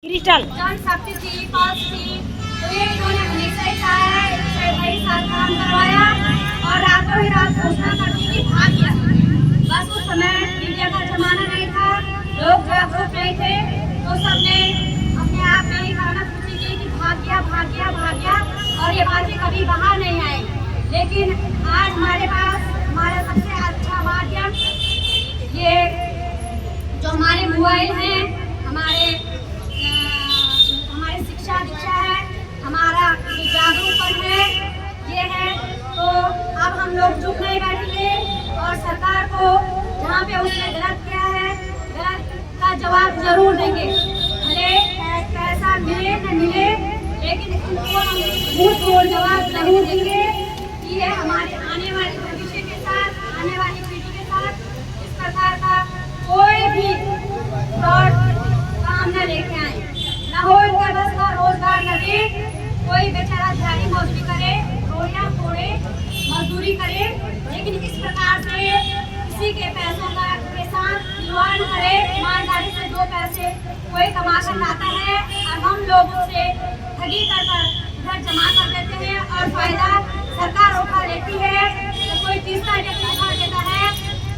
Crystal Jan Shakti थी, pulse थी, तो ये इन्होंने हमेशा ही कहा है, इससे भाई साथ काम करवाया और रातों ही रात घोषणा कर दी कि भाग गया। बस उस समय मीडिया का जमाना नहीं था, लोग जागरूक नहीं थे, तो सबने अपने आप में ही कहना खुशी की कि भाग गया भाग गया भाग गया, और ये बातें कभी बाहर नहीं आई। लेकिन आज हमारे पास हमारा सबसे अच्छा माध्यम ये जो हमारे मोबाइल हैं, हमारे शिक्षा दीक्षा है, हमारा जो जागरूकपन है, ये है। तो अब हम लोग चुप नहीं बैठेंगे और सरकार को जहाँ पे उसने गलत किया है, गलत का जवाब जरूर देंगे। भले पैसा मिले न मिले, लेकिन उनको हम मुंह तोड़ जवाब जरूर देंगे कि ये हमारे आने वाले भविष्य के साथ, आने वाली पीढ़ी के साथ इस प्रकार का कोई भी फ्रॉड काम न लेके आए, न हो इनका बस का रोजगार लगे, कोई बेचारा दिहाड़ी मजदूरी करे, रोटियां फोड़े, मजदूरी करे, लेकिन इस प्रकार से किसी के पैसों का के साथ खिलवाड़ करे। ईमानदारी से दो पैसे कोई कमा कर लाता है और हम लोगों से ठगी कर घर जमा कर देते हैं और फायदा सरकार उठा लेती है, तो कोई तीसरा व्यक्ति उठा देता है।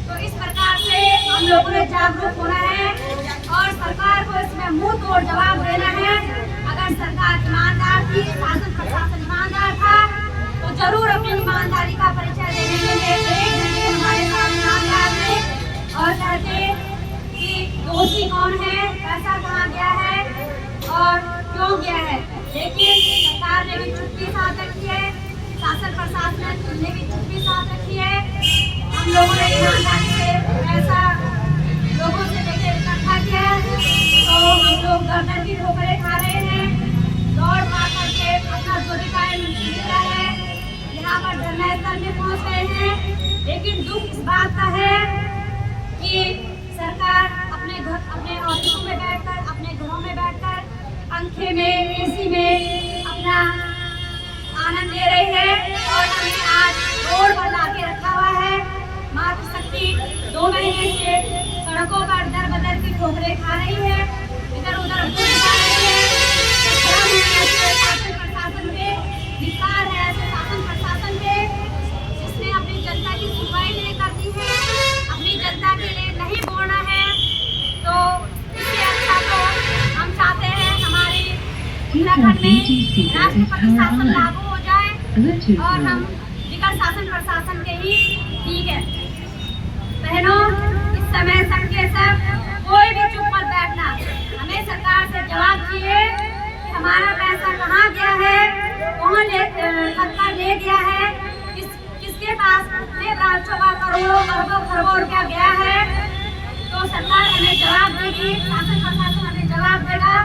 तो इस प्रकार से हम लोगों ने जागरूक होना है और सरकार को इसमें मुंह तोड़ जवाब देना है। अगर सरकार ईमानदार थी, शासन प्रशासन ईमानदार था, तो जरूर अपनी ईमानदारी का परिचय देने के लिए एक घंटे हमारे साथ ईमानदार थे और कहते कि दोषी कौन है, पैसा कहाँ गया है और क्यों गया है। लेकिन सरकार ने भी चुप्पी साध रखी है, शासन प्रशासन ने भी चुप्पी साध रखी है। हम लोगों ने ईमानदारी से पैसा लोगों से लेकर इकट्ठा किया, तो हम लोग गर्दन की ठोकरें खा रहे हैं, दौड़ भाग करके अपना जो भी टाइम मिला है यहाँ पर धरना स्थल में पहुँच गए हैं। लेकिन दुख इस बात का है कि सरकार अपने ऑफिसों में बैठकर, अपने घरों में बैठकर पंखे में, एसी में अपना आनंद ले रही है और हमें आज रोड पर ला के रखा हुआ है। मातृशक्ति 2 महीने से सड़कों पर दर बदर की ठोकरें खा रही है, इधर उधर खा रही है। शासन प्रशासन पे धिक्कार है, ऐसे शासन प्रशासन पे जिसने अपनी जनता की सुनवाई नहीं करती है, अपनी जनता के लिए नहीं बोलना है। तो इससे अच्छा तो हम चाहते हैं हमारे उत्तराखंड में राष्ट्रपति शासन लागू हो जाए और हम बिगड़ शासन प्रशासन के ही ठीक है। बहनों, इस समय सबके सब कोई भी चुप मत बैठना, हमें सरकार से जवाब चाहिए कि हमारा पैसा कहाँ गया है, कौन सरकार ले गया है, किसके पास कितने ब्रांचों का करोड़ों अरबों खरबों रुपया गया है। तो सरकार हमें जवाब देगी, शासन प्रशासन हमें जवाब देगा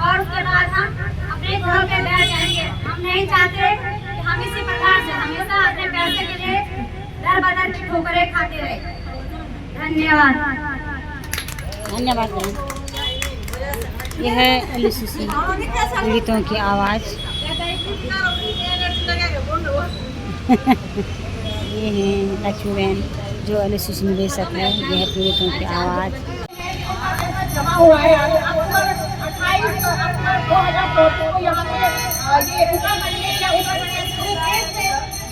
और उसके बाद हम अपने घरों पे बैठ जाएंगे। हम नहीं चाहते कि हम इसी प्रकार से हमेशा अपने पैसे के लिए दर बदर की ठोकरें खाते रहे। धन्यवाद। धन्यवाद बहन। यह है एलसीसी पीड़ितों की आवाज़। ये है लक्ष्मी बहन जो एलसीसी निवेशक है, यह है पीड़ितों की आवाज़। जमा हुआ है 28 अक्टूबर 2024 को यहाँ पे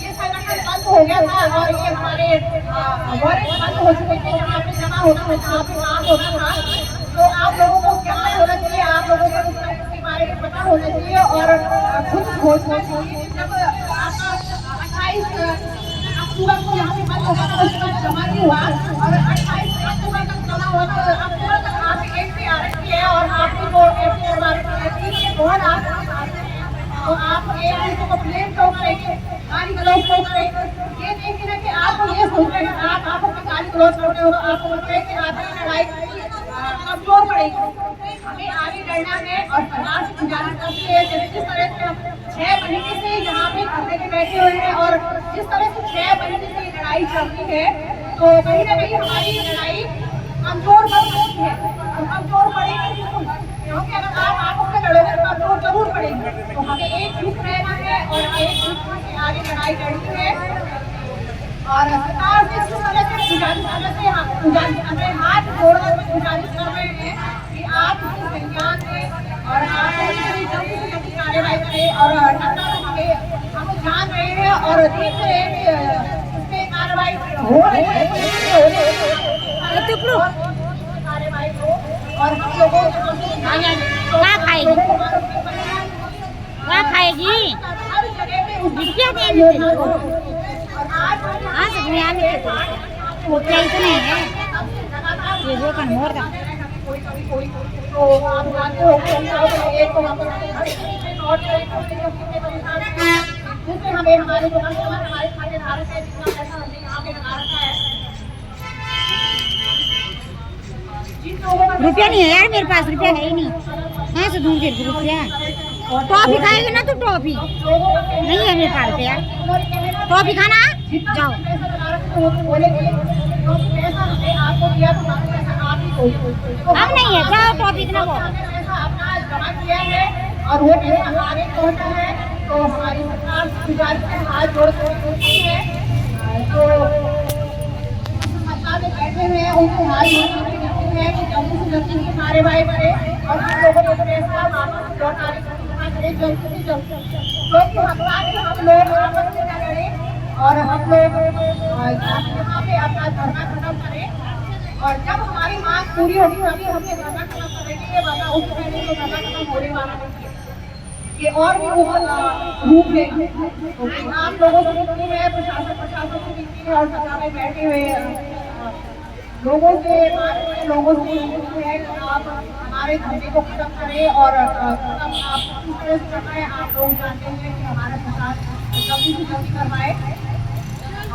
ये संगठन बंद हो गया था और ये हमारे वारंट बंद हो चुके थे, जहाँ पे जमा होता था, जहाँ पे काम होता था। तो आप लोगों को क्या होना चाहिए, आप लोगों को इसके बारे में पता होना चाहिए और खुद सोचना चाहिए। जब आपका 28 अक्टूबर को यहाँ पे बंद होगा तो उसका जमा नहीं हुआ और 28 अक्टूबर तक जमा हुआ, तो अक्टूबर तक आप एक भी आरक्षी है और आपको जो बहुत तो आप एक दूसरे को ब्लेम क्यों करेंगे, गाली गलौज क्यों करेंगे। ये देखिए ना कि आपको ये सोच रहे हैं आप आपको गाली गलौज करते हो, आपको लगता है कि आपकी लड़ाई कमजोर पड़ेगी। हमें आगे लड़ना है और समाज की गुजारिश करती है जिस तरह से हम 6 महीने से यहाँ पे धरने पे बैठे हुए हैं और जिस तरह से 6 महीने से लड़ाई चलती है, तो कहीं ना कहीं हमारी लड़ाई कमजोर पड़ सकती है, तो कमजोर पड़ेगी बिल्कुल, क्योंकि अगर आप आपस में लड़ोगे तो कमजोर जरूर पड़ेगी। तो हमें एकजुट रहना है और एकजुट से आगे लड़ाई लड़नी है और सरकार से इस तरह से गुजारिश हमें हाथ जोड़कर गुजारिश कर रहे हैं कि आप इस विज्ञान से और हम जान रहे हैं और देख रहे हैं कि इसमें कार्रवाई हो रही है कार्रवाई को, और हम लोगों क्या खाएगी क्या खाएगी हर जगह पे रुपया देंगे तेरे को। और आज हाँ सब में आने के रुपया इतने हैं ये जो कन मोर का तो आप जानते हो कि एक तो हम जिससे हमें हमारे जो कस्टमर हमारे खातेदारों से जितना पैसा हमने यहाँ पे लगा रखा है, जिन लोगों का रुपया नहीं है यार मेरे पास रुपया है ही नहीं कहाँ से दूंगी तेरे को रुपया टॉफी खाएगी ना तू टॉफी नहीं है मेरे पास रुपया टॉफी खाना जाओ पैसा लगा रखा है वो बोलेंगे तो पैसा हमने आपको दिया तो बाकी पैसा आप ही दो। हम नहीं है जाओ टॉफी इतना को हमने पैसा अपना जमा किया है और वो पैसा आगे पहुंचा है, तो हमारी सरकार गुजारिश के हाथ जोड़ कर पूछती है तो सरकार में बैठे हुए हैं उनको हाथ जोड़ कर कहते हैं कि जल्दी से जल्दी की कार्रवाई करें और हम लोगों को पैसा वापस लौटाने की घोषणा करें जल्द से जल्द, क्योंकि हम लोग आपस में न लड़ें और हम लोग यहाँ पे अपना धरना खत्म करें और जब हमारी मांग पूरी होगी तभी हमने धरना खत्म करेंगे, वरना उस पहले तो धरना खत्म होने वाला नहीं है, ये और भी रूप लेंगे। आप लोगों से विनती है, प्रशासन से विनती है और सभा में बैठे हुए लोगों से विनती है कि आप हमारे धरने को खत्म करें और खत्म आप किस तरह से करना है आप लोग जानते हैं कि हमारा प्रशासन जल्दी से जल्दी करवाए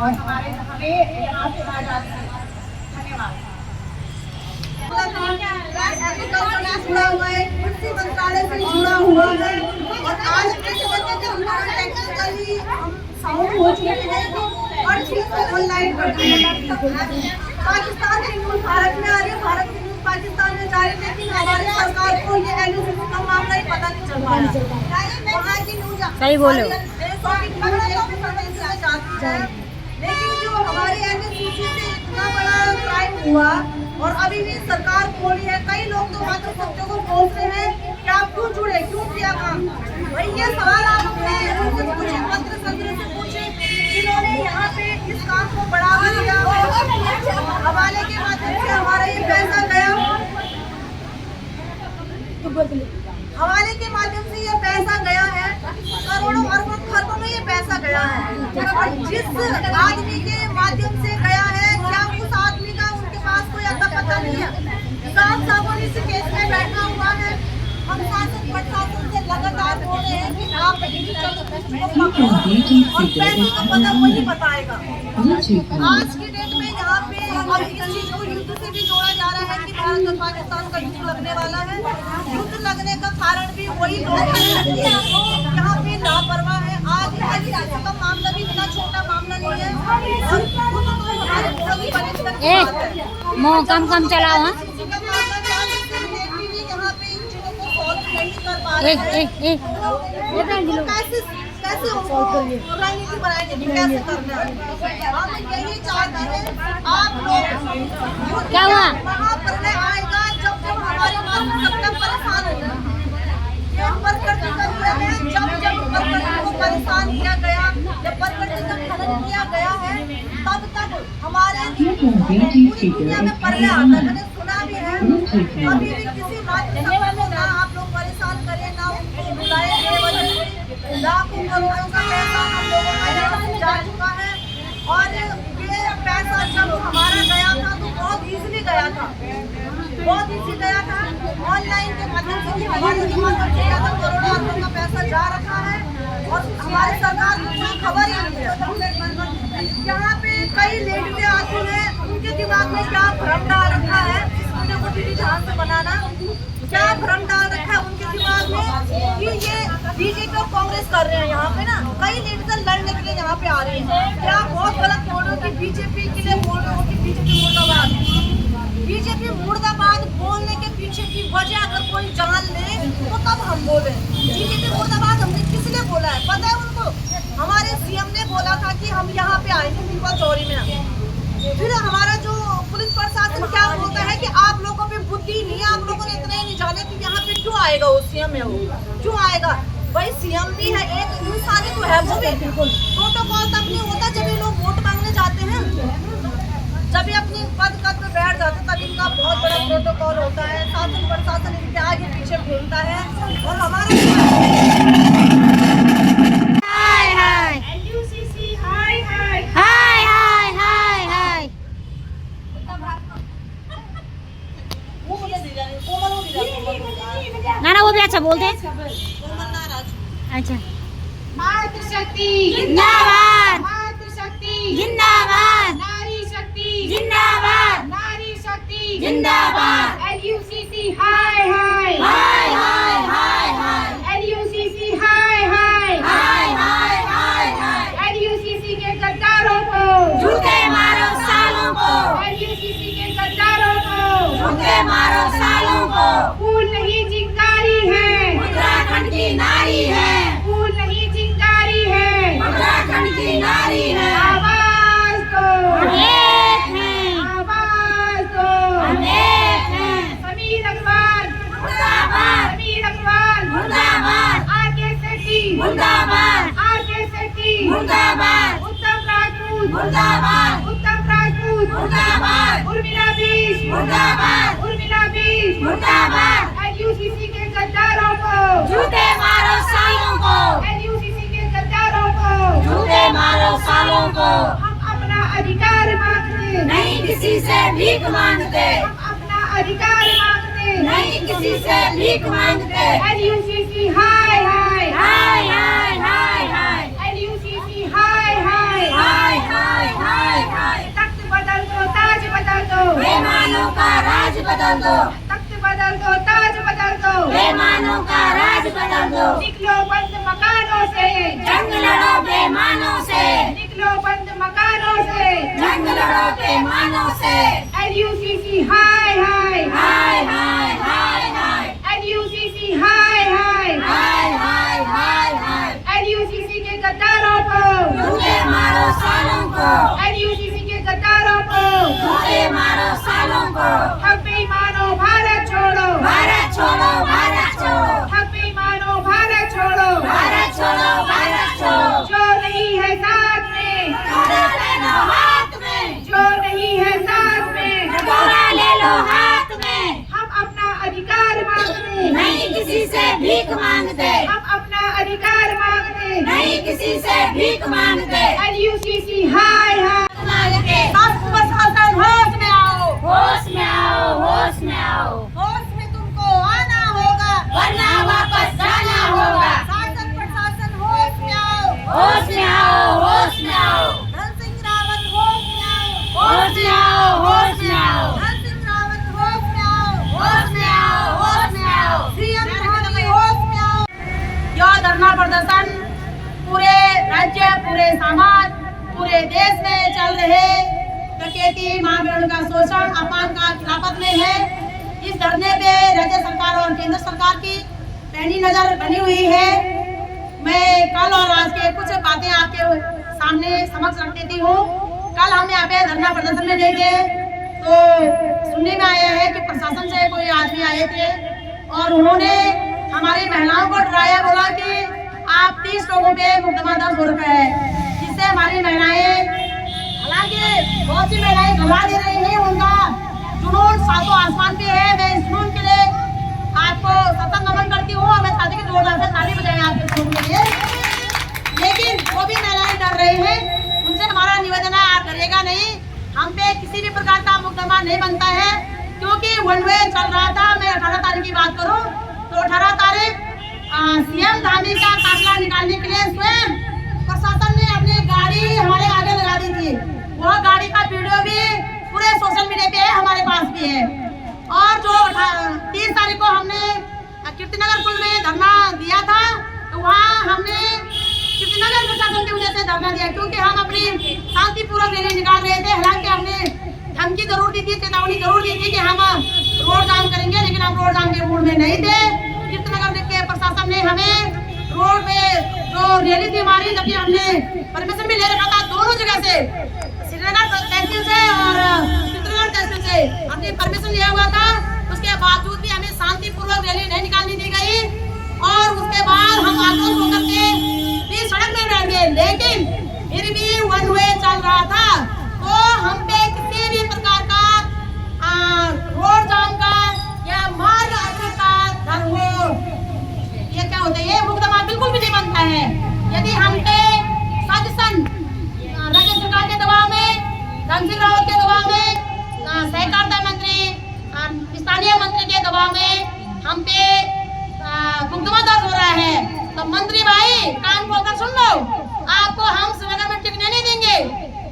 और हमें यहाँ से बाहर जाते हैं। धन्यवाद। जुड़ा हुआ है, कृषि मंत्रालय से जुड़ा हुआ है और आज के समय में जब हमारा टेक्निकली साउंड हो चुके हैं तो हर चीज को ऑनलाइन करते हैं। पाकिस्तान की न्यूज भारत में आ रही है, भारत की न्यूज पाकिस्तान में जा रही है, लेकिन हमारी सरकार को ये एनएसएस का मामला ही पता नहीं चल पा रहा। वहाँ की न्यूज सही बोलो लेकिन जो हमारे एनएसएस से इतना बड़ा क्राइम हुआ और अभी भी सरकार बोली है, कई लोग तो मात्र सत्यों को बोलते हैं कि आप क्यों जुड़े, क्यों किया काम। भाई ये सवाल आप अपने उनसे पूछे, मंत्र संत्र से पूछे जिन्होंने यहाँ पे इस काम को बढ़ावा दिया। हवाले के माध्यम से हमारा ये पैसा गया, हवाले के माध्यम से ये पैसा गया है, करोड़ों अरबों खरबों में ये पैसा गया है और जिस आदमी के माध्यम से गया है क्या उस आदमी का उनके पास कोई अता पता नहीं है। साफ साफ इस केस में बैठा हुआ है। हम शासन प्रशासन से लगातार बोल रहे हैं कि आप और पैसे का पता वही बताएगा। आज की डेट में यहाँ पे अब इस चीज को युद्ध से भी जोड़ा जा रहा है कि भारत और पाकिस्तान का युद्ध लगने वाला है। युद्ध लगने का कारण भी वही लोग हैं यहाँ पे लापरवाह है। आज का मामला भी इतना छोटा मामला नहीं है और हमारे बहुत बड़े स्तर की बात है। मोह कम चलाओ हाँ यहाँ पे इन चीजों को सॉल्व नहीं कर पा रहे हैं। कैसे रणनीति बनाएंगे, कैसे करना है। हम यही चाहते हैं आप लोग क्या हुआ महाप्रलय आएगा जब हमारे मात्र सबका परेशान होगा। जब प्रकृति को परेशान किया गया, जब प्रकृति का खनन किया गया है, तब तक हमारे पूरी दुनिया में प्रलय आता है। मैंने सुना भी है। अभी भी किसी माध्यम से ना आप लोग परेशान करें, ना उनको बुलाए। लाखों करोड़ों का पैसा हम लोगों का यहाँ से जा चुका है और ये पैसा जब हमारा गया था तो बहुत इजीली गया था, बहुत इजी गया था। ऑनलाइन के माध्यम से भी हमारे जमा कर दिया था, करोड़ों अरबों का पैसा जा रखा है और हमारी सरकार को कोई खबर ही नहीं है। यहाँ पे कई लेडीज आती हैं, उनके दिमाग में क्या भ्रम डाल रखा है, इस वीडियो को दीदी ध्यान से बनाना, क्या भ्रम डाल रखा है उनके दिमाग में कि ये बीजेपी और कांग्रेस कर रहे हैं। यहाँ पे ना कई लेडीज लड़ने के लिए यहाँ पे आ रही हैं। क्या बहुत गलत बोल रहे हो कि बीजेपी के लिए बोल रहे हो कि बीजेपी मुर्दाबाद। बीजेपी मुर्दाबाद बोलने के पीछे की वजह अगर कोई जान ले तो तब हम बोले। बीजेपी मुर्दाबाद हमने किस लिए बोला है पता है उनको? हमारे सीएम ने बोला था कि हम यहाँ पे आएंगे पीपा चौरी में। फिर हमारा जो पुलिस प्रशासन क्या बोलता है कि आप लोगों पे बुद्धि नहीं है, आप लोगों ने इतना ही नहीं जाने कि यहाँ पे क्यों आएगा वो सीएम है, वो क्यों आएगा। भाई सीएम भी है, एक इंसान ही तो है वो भी। प्रोटोकॉल तब नहीं होता जब ये लोग वोट मांगने जाते हैं, जब ये अपनी पद पे बैठ जाते तब इनका बहुत बड़ा प्रोटोकॉल होता है। शासन प्रशासन इनके आगे पीछे घूमता है और हमारे हाय हाय एलयूसीसी हाय हाय हाय हाय हाय हाय। वो मुझे दी जानी, कोमल को दी जानी। ना ना वो भी अच्छा बोलते हैं। कोमल नाराज। अच्छा मातृशक्ति जिंदाबाद मातृशक्ति जिंदाबाद नारी शक्ति जिंदाबाद नारी शक्ति जिंदाबाद एलयूसीसी हाय हाय हाय हाय हाय हाय एलयूसीसी हाय हाय हाय हाय हाय हाय। एलयूसीसी के गद्दारों को झूठे मारो सालों को एलयूसीसी के गद्दारों को झूठे मारो सालों को। फूल नहीं चिंगारी है उत्तराखंड की नारी है फूल नहीं चिंगारी है उत्तराखंड की नारी है। आवाज दो हम एक हैं आवाज दो हम एक हैं। समीर अग्रवाल मुर्दाबाद समीर अग्रवाल मुर्दाबाद आरके सेठी मुर्दाबाद आरके सेठी मुर्दाबाद उत्तम राजपूत मुर्दाबाद उत्तम राजपूत मुर्दाबाद उर्मिला बीस मुर्दाबाद उर्मिला बीस मुर्दाबाद। एलयूसीसी के गद्दारों को झूठे मारो सालों को एलयूसीसी के गद्दारों को झूठे मारो सालों को। हम अपना अधिकार मांगते नहीं किसी से भीख मांगते हम अपना अधिकार मांगते नहीं किसी से भीख मांगते। एलयूसीसी हाय हाय हाय हाय हाय हाय एलयूसीसी हाय हाय हाय हाय हाय हाय। तख्त बदल दो ताज बदल दो बेईमानों का राज बदल दो तख्त बदल दो ताज बदल दो बेईमानों का राज बदल दो। निकलो बंद मकानों से जंग लड़ो बेईमानों से निकलो बंद मकानों से जंग लड़ो बेईमानों से। एलयूसीसी हाय हाय हाय हाय हाय हाय एलयूसीसी हाय हाय हाय हाय हाय हाय। एलयूसीसी के गद्दारों को झूठे मारो सालों को एलयूसीसी के गद्दारों को झूठे मारो सालों को। हक बेईमानो भारत छोड़ो भारत छोड़ो भारत छोड़ो हक बेईमानो भारत छोड़ो भारत छोड़ो भारत छोड़ो। जो नहीं है साथ में कटोरा ले लो हाथ में जो नहीं है साथ में कटोरा ले लो हाथ में। हम अपना अधिकार मांगते नहीं किसी से भीख मांगते हम अपना अधिकार मांगते नहीं किसी से भीख मांगते। एलयूसीसी हाय हाय मांगते प्रशासन होश में आओ, होश में आओ होश में आओ होश में तुमको आना होगा, वरना वापस जाना होगा। शासन प्रशासन होश में आओ, होश में आओ होश में आओ धन सिंह रावत होश में आओ, होश में आओ होश में आओ धन सिंह रावत होश में आओ, होश में आओ होश में आओ। सीएम मोदी होश में आओ। यह धरना प्रदर्शन पूरे राज्य पूरे समाज पूरे देश में चल रहे डकैती मां बहनों का शोषण अपमान का खिलाफत में है। इस धरने पे राज्य सरकार और केंद्र सरकार की पैनी नजर बनी हुई है। मैं कल और आज के कुछ बातें आपके सामने समक्ष रख देती हूँ। कल हम यहाँ पे धरना प्रदर्शन में गए थे तो सुनने में आया है कि प्रशासन से कोई आदमी आए थे और उन्होंने हमारी महिलाओं को डराया, बोला कि आप 30 लोगों पे मुकदमा दर्ज हो रखा है, जिससे हमारी महिलाएं, हालांकि बहुत सी महिलाएं घबरा दे रही हैं। उनका जुनून सातों आसमान पे है। मैं इस जुनून के लिए आपको सतत नमन करती हूँ और मैं चाहती हूँ कि जोरदार से ताली बजाएं आपके जुनून के लिए। लेकिन वो भी महिलाएं डर रही हैं। उनसे हमारा निवेदन है, आप डरिएगा नहीं। हम पे किसी भी प्रकार का मुकदमा नहीं बनता है, क्योंकि वन वे चल रहा था। मैं 18 तारीख की बात करूँ तो 18 तारीख सीएम धामी का काफिला निकालने के लिए स्वयं प्रशासन ने अपनी गाड़ी हमारे आगे लगा दी थी। वह गाड़ी का वीडियो भी पूरे सोशल मीडिया पे है, हमारे पास भी है। और जो 30 तारीख को हमने कीर्तिनगर पुल में धरना दिया था तो वहाँ हमने कीर्तिनगर प्रशासन की वजह से धरना दिया, क्योंकि हम अपनी शांतिपूर्वक रैली निकाल रहे थे। हालांकि हमने धमकी जरूर दी थी, चेतावनी जरूर दी थी कि हम रोड जाम करेंगे, लेकिन हम रोड जाम के मूड में नहीं थे। कीर्तिनगर के प्रशासन ने हमें रोड पे जो रैली थी हमारी, जबकि हमने परमिशन भी ले रखा था दोनों जगह से, श्रीनगर तहसील से और कीर्तिनगर तहसील से हमने परमिशन लिया हुआ था। उसके बावजूद भी हमें शांतिपूर्वक रैली नहीं निकालने दी गई और उसके बाद हम आक्रोश यदि हम पे सदसन राज्य सरकार के दबाव में, धनसिंह रावत के दबाव में, सहकारिता मंत्री, स्थानीय मंत्री के दबाव में हम पे मुकदमा दर्ज हो रहा है, तो मंत्री भाई कान खोलकर सुन लो, आपको हम श्रीनगर में टिकने नहीं देंगे।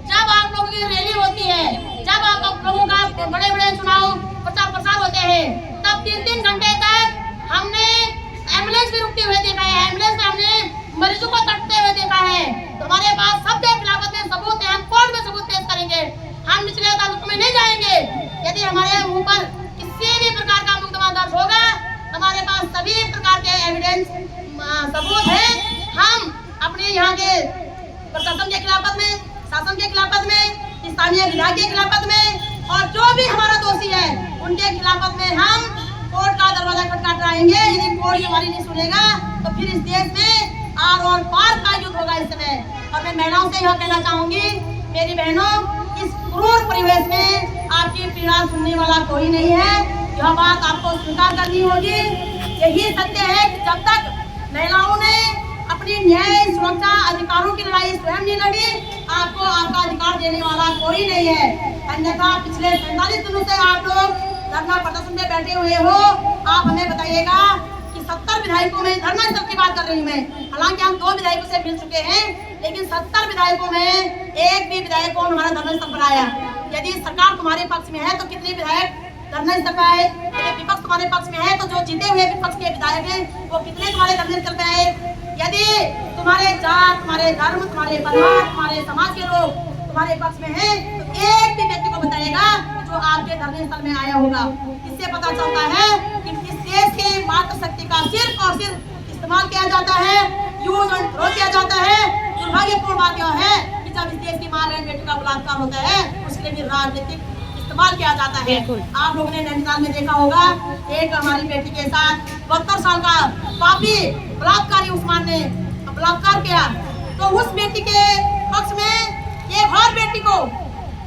जब आप लोगों की रैली होती है, जब आप लोगों का बड़े बड़े चुनाव प्रचार प्रसार होते हैं, तब 3-3 घंटे तक हमने एम्बुलेंस भी रुकते हुए देखा है, एम्बुलेंस में हमने मरीजों को तड़पते हुए देखा है। तो हमारे पास सबके खिलाफ में सबूत है, हम कोर्ट में सबूत पेश करेंगे, हम निचले अदालत में नहीं जाएंगे। यदि हमारे ऊपर किसी भी प्रकार का मुकदमा दर्ज होगा, हमारे पास सभी प्रकार के एविडेंस सबूत है। हम अपने यहाँ के प्रशासन के खिलाफत में, शासन के खिलाफत में, स्थानीय विधायक के खिलाफत में, और जो भी हमारा दोषी है उनके खिलाफत में हम कोर्ट का दरवाजा खटखटा रहेंगे। यदि कोर्ट हमारी नहीं सुनेगा तो फिर इस देश में आर और पार का युद्ध होगा इस समय। और मैं महिलाओं से यह कहना चाहूंगी, मेरी बहनों, इस क्रूर परिवेश में आपकी पीड़ा सुनने वाला कोई नहीं है। यह बात आपको स्वीकार करनी होगी। यही सत्य है कि जब तक महिलाओं ने अपनी न्याय सुरक्षा अधिकारों की लड़ाई स्वयं नहीं लड़ी, आपको आपका अधिकार देने वाला कोई नहीं है। अन्यथा पिछले 45 दिनों से आप लोग धरना प्रदर्शन में बैठे हुए हो। आप हमें बताइएगा कि 70 विधायकों में, धरना स्थल की बात कर रही हूँ मैं, हालांकि हम 2 विधायकों से मिल चुके हैं, लेकिन 70 विधायकों में एक भी विधायक कौन हमारा धरना स्थल पर आया। यदि सरकार तुम्हारे पक्ष में है तो कितने विधायक धरना स्थल पर आए? यदि विपक्ष तुम्हारे पक्ष में है तो जो जीते हुए विपक्ष के विधायक हैं वो कितने तुम्हारे धरने स्थल पर आए? यदि तुम्हारे जात, तुम्हारे धर्म, तुम्हारे परिवार, तुम्हारे समाज के लोग तुम्हारे पक्ष में हैं, तो एक भी व्यक्ति को बताइएगा जो आपके धरने स्थल में आया होगा। इससे पता चलता है कि इस देश की मातृशक्ति का सिर्फ और सिर्फ इस्तेमाल किया जाता है, यूज एंड थ्रो किया जाता है। दुर्भाग्यपूर्ण बात यह है कि जब इस देश की मां बहन बेटी का बलात्कार होता है, उसके लिए भी राजनीतिक इस्तेमाल किया जाता है। आप लोगों ने नैनीताल में देखा होगा, एक हमारी बेटी के साथ 72 साल का पापी बलात्कारी उस्मान ने बलात्कार किया, तो उस बेटी के पक्ष में एक और बेटी को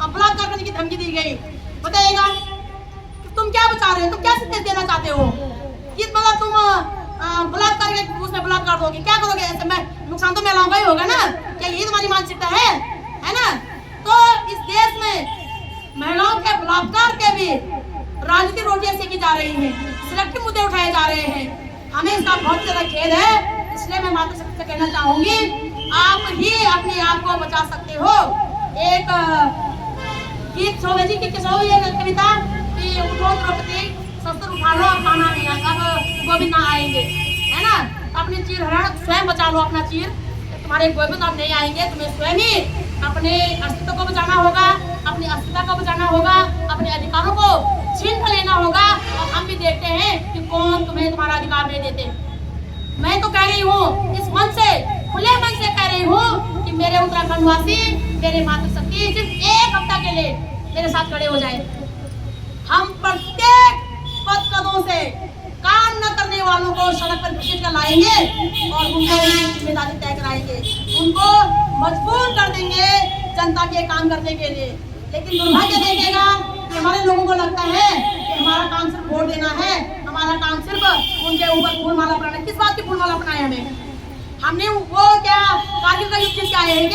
बलात्कार करने की धमकी दी गई। बताइएगा तुम क्या बचा रहे हो, तुम क्या संदेश देना चाहते हो? कि मतलब तुम बलात्कार के उसमें बलात्कार दोगे, क्या करोगे? ऐसे में नुकसान तो महिलाओं का ही होगा ना? क्या यही तुम्हारी मानसिकता है ना? तो इस देश में महिलाओं के बलात्कार के भी राजनीतिक रोटियां सेकी जा रही हैं, सिलेक्टिव मुद्दे उठाए जा रहे हैं। हमें इसका बहुत ज्यादा खेद है। इसलिए मैं मातृशक्ति से कहना चाहूंगी, आप ही अपने आप को बचा सकते हो। एक गीत शोभा जी की कविता कि उठो द्रौपदी, शस्त्र उठा लो, अब खाना नहीं आएगा, अब गोविंद ना आएंगे, है ना? अपनी चीर हरण स्वयं बचा लो, अपना चीर, तुम्हारे गोविंद अब नहीं आएंगे। तुम्हें स्वयं ही अपने अस्तित्व को बचाना होगा, अपनी अस्मिता को बचाना होगा, अपने अधिकारों को छीन कर लेना होगा। और हम भी देखते हैं कि कौन तुम्हें तुम्हारा अधिकार नहीं देते। मैं तो कह रही हूँ, इस मन से, खुले मन से कह रही हूँ कि मेरे उत्तराखंड वासी, मेरे मातृशक्ति सिर्फ 1 हफ्ता के लिए मेरे साथ खड़े हो जाए। हम प्रत्येक पदों से काम न करने वालों को सड़क पर घसीट कर लाएंगे और उनको जिम्मेदारी तय कराएंगे, उनको मजबूर कर देंगे जनता के काम करने के लिए। लेकिन दुर्भाग्य देखिएगा कि हमारे लोगों को लगता है कि हमारा काम सिर्फ वोट देना है, हमारा काम सिर्फ उनके ऊपर फूल माला बनाना। किस बात की फूल माला बनाए? हमने वो क्या कारगिल का युद्ध जीत के आए हैं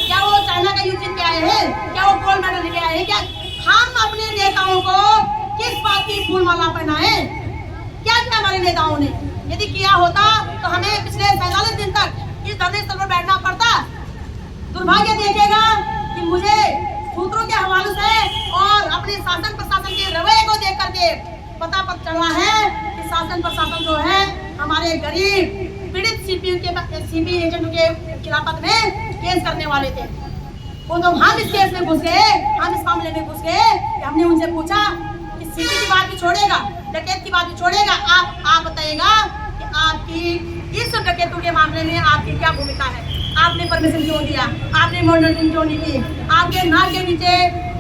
क्या वो चाइना का युद्ध जीत के आए हैं? क्या वो गोल्ड मेडल लेके आए हैं? क्या हम अपने नेताओं को किस बात की फूल माला पहनाए? क्या किया हमारे नेताओं ने? यदि किया होता तो हमें पिछले 47 दिन तक इस धरने स्थल पर बैठना पड़ता। दुर्भाग्य देखिएगा कि मुझे सूत्रों के हवाले से और अपने शासन प्रशासन के रवैये को देख करके पता चला है कि शासन प्रशासन जो है हमारे गरीब पीड़ित सीपी एजेंटों के खिलाफत में केस करने वाले थे। वो तो हम इस केस में घुस गए, हम इस मामले में घुस गए। हमने उनसे पूछा कि सीपी की बात भी छोड़ेगा, डकैत की बात भी छोड़ेगा, आप बताइएगा कि आपकी इस डकैतों के मामले में आपकी क्या भूमिका है? आपने परमिशन क्यों दिया? आपने मॉनिटरिंग क्यों नहीं की? आपके नाक के नीचे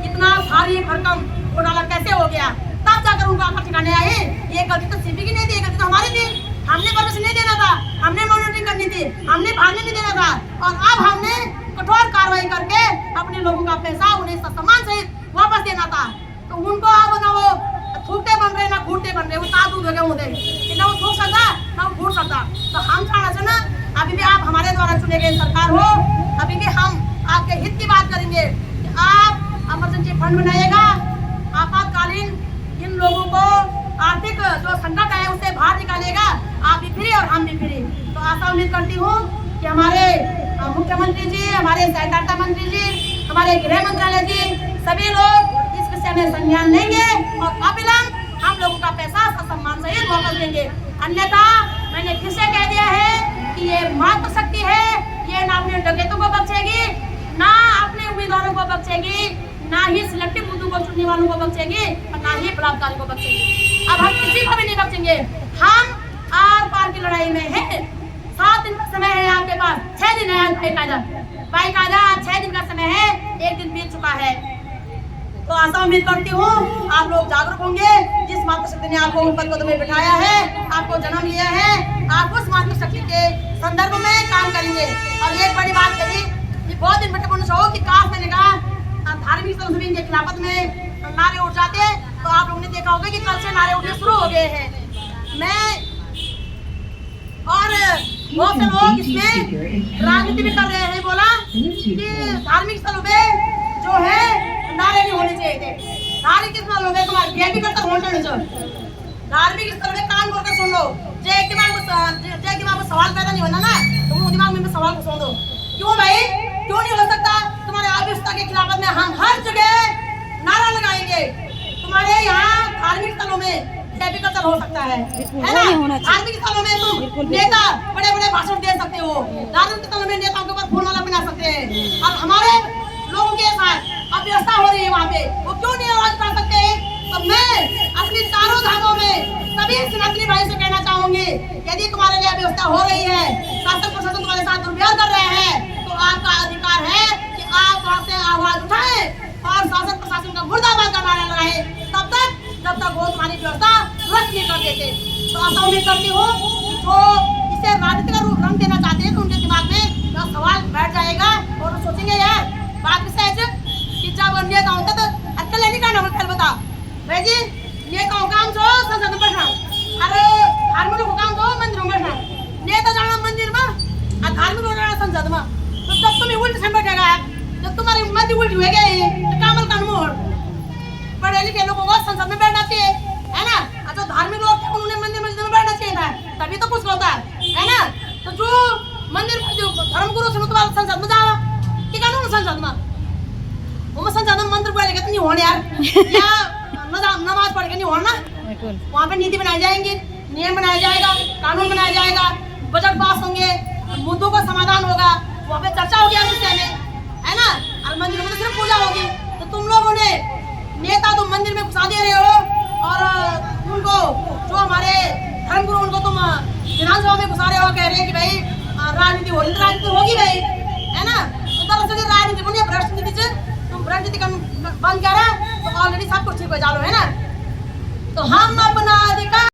इतना भारी भरकम घोटाला कैसे हो गया? तब जाकर उनको आकर ठिकाने आए। ये गलती तो सीपी की नहीं थी, गलती तो हमारी थी। हमने परमिशन नहीं देना था, हमने मॉनिटरिंग करनी थी, हमने भागने नहीं देना था। और अब हमने कठोर कार्रवाई करके अपने लोगों का पैसा उन्हें सम्मान सहित वापस देना था। तो उनको अब ना वो थूकते बन रहे ना घूटते बन रहे, वो तादूध हो गए होते, ना वो थूक सकता ना वो घूट सकता। तो हम चाहना चाहिए ना, अभी भी आप हमारे द्वारा चुने गए सरकार हो, अभी भी हम आपके हित की बात करेंगे कि आप इमरजेंसी फंड बनाइएगा, आपातकालीन इन लोगों को आर्थिक जो संकट है उसे बाहर निकालेगा, आप भी फ्री और हम भी फ्री। तो आशा उम्मीद करती हूँ कि हमारे मुख्यमंत्री जी, हमारे सहकारिता मंत्री जी, हमारे गृह मंत्रालय जी, सभी लोग इस विषय में संज्ञान लेंगे और अविलंब हम लोगों का पैसा सम्मान सहित वापस देंगे। अन्यथा मैंने फिर से कह दिया है कि ये मातृशक्ति है, ये ना अपने डकैतों को बख्शेगी, ना अपने उम्मीदवारों को बख्शेगी, ना ही सिलेक्टिव बुद्धू को चुनने वालों को बख्शेगी और ना ही बलात्कारी को बख्शेगी। अब हम किसी को भी नहीं बख्शेंगे। हम आर पार की लड़ाई में है। 7 दिन का समय है आपके पास, 6 दिन है बाकायदा 6 दिन का समय है, 1 दिन बीत चुका है। तो आशा उम्मीद करती हूँ आप लोग जागरूक होंगे। जिस मातृशक्ति ने आपको ऊपर पद में बिठाया है, आपको जन्म लिया है, आप उस मातृशक्ति के संदर्भ में काम करेंगे। और एक बड़ी बात कही कि बहुत महत्वपूर्ण हो कि काश मैंने कहा धार्मिक संस्कृति के खिलाफत में नारे उठ जाते, तो आप लोगों ने देखा होगा कि कल से नारे उठने शुरू हो गए हैं। मैं और बहुत से लोग इसमें राजनीति भी कर रहे हैं। बोला कि धार्मिक स्थलों पे जो है नारे नहीं होने चाहिए थे। धार्मिक स्थलों पे तुम्हारे ये भी करता होना चाहिए। धार्मिक स्थलों पे कान खोल कर सुन लो। जय दिमाग में सवाल पैदा नहीं होना ना, तो वो दिमाग में सवाल को सुन दो। क्यों भाई, क्यों नहीं हो सकता? तुम्हारे आविष्कार के खिलाफत में हम हर जगह नारा लगाएंगे। तुम्हारे यहाँ धार्मिक स्थलों में कल्चर हो सकता है ना? धार्मिक स्थलों में तुम नेता बड़े बड़े भाषण दे सकते हो, धार्मिक स्थलों में नेताओं के ऊपर फूल बना सकते हैं। और हमारे लोगों के साथ अव्यवस्था हो रही है वहाँ पे, वो क्यों नहीं आवाज उठा सकते? तो मैं अपनी चारों धामों में सभी सनातनी भाई से कहना चाहूंगी, यदि तुम्हारे लिए अव्यवस्था हो रही है, शासन प्रशासन तुम्हारे साथ दुर्व्यवहार कर रहे हैं, तो आपका अधिकार है कि आप वहाँ से आवाज उठाएं और शासन प्रशासन का मुर्दाबाद का नारा लगाएं, तब तक जब तक वो तुम्हारी व्यवस्था दुरुस्त नहीं कर देते। तो आशा उम्मीद करती हूँ जो इसे राजनीति का रूप रंग देना चाहते हैं, तो उनके दिमाग में यह सवाल बैठ जाएगा और वो सोचेंगे यार बात विषय कि जब नेताओं का तो अक्कल नहीं करना पड़ता। बता भाई जी, नेताओं काम जो संसद में बैठना, अरे धार्मिक को काम जो मंदिरों में बैठना, नेता जाना मंदिर में और धार्मिक को जाना संसद में। तो जब तुम्हें उल्टी से बैठेगा, जब तुम्हारी मंदिर उल्टी हो गई तो कामल कानून पढ़े लिखे लोगों को संसद में बैठना चाहिए, है ना? और जो धार्मिक लोग थे उन्हें मंदिर मस्जिद में बैठना चाहिए था, तभी तो कुछ होता है ना? तो जो मंदिर जो धर्मगुरु से मतलब संसद में जाओ कि कानून संसद में वो संसद में मंत्र पढ़ेगा तो नहीं होने यार, या नमाज पढ़ के नहीं होना। वहाँ पे नीति बनाई जाएंगी, नियम बनाया जाएगा, कानून बनाया जाएगा, बजट पास होंगे, मुद्दों का समाधान होगा, वहाँ पे चर्चा होगी इस विषय में, है ना? और मंदिर में तो सिर्फ पूजा होगी। तो तुम लोगों ने नेता तो मंदिर में घुसा दे रहे हो और उनको जो हमारे धर्मगुरु उनको तुम विधानसभा में घुसा रहे हो, कह रहे हैं कि भाई राजनीति हो रही, तो राजनीति होगी भाई, है ना? तो दरअसल राजनीति को नहीं, भ्रष्ट नीति से तुम राजनीति का बंद करा तो ऑलरेडी सब कुछ ठीक हो जाओ, है ना? तो हम अपना अधिकार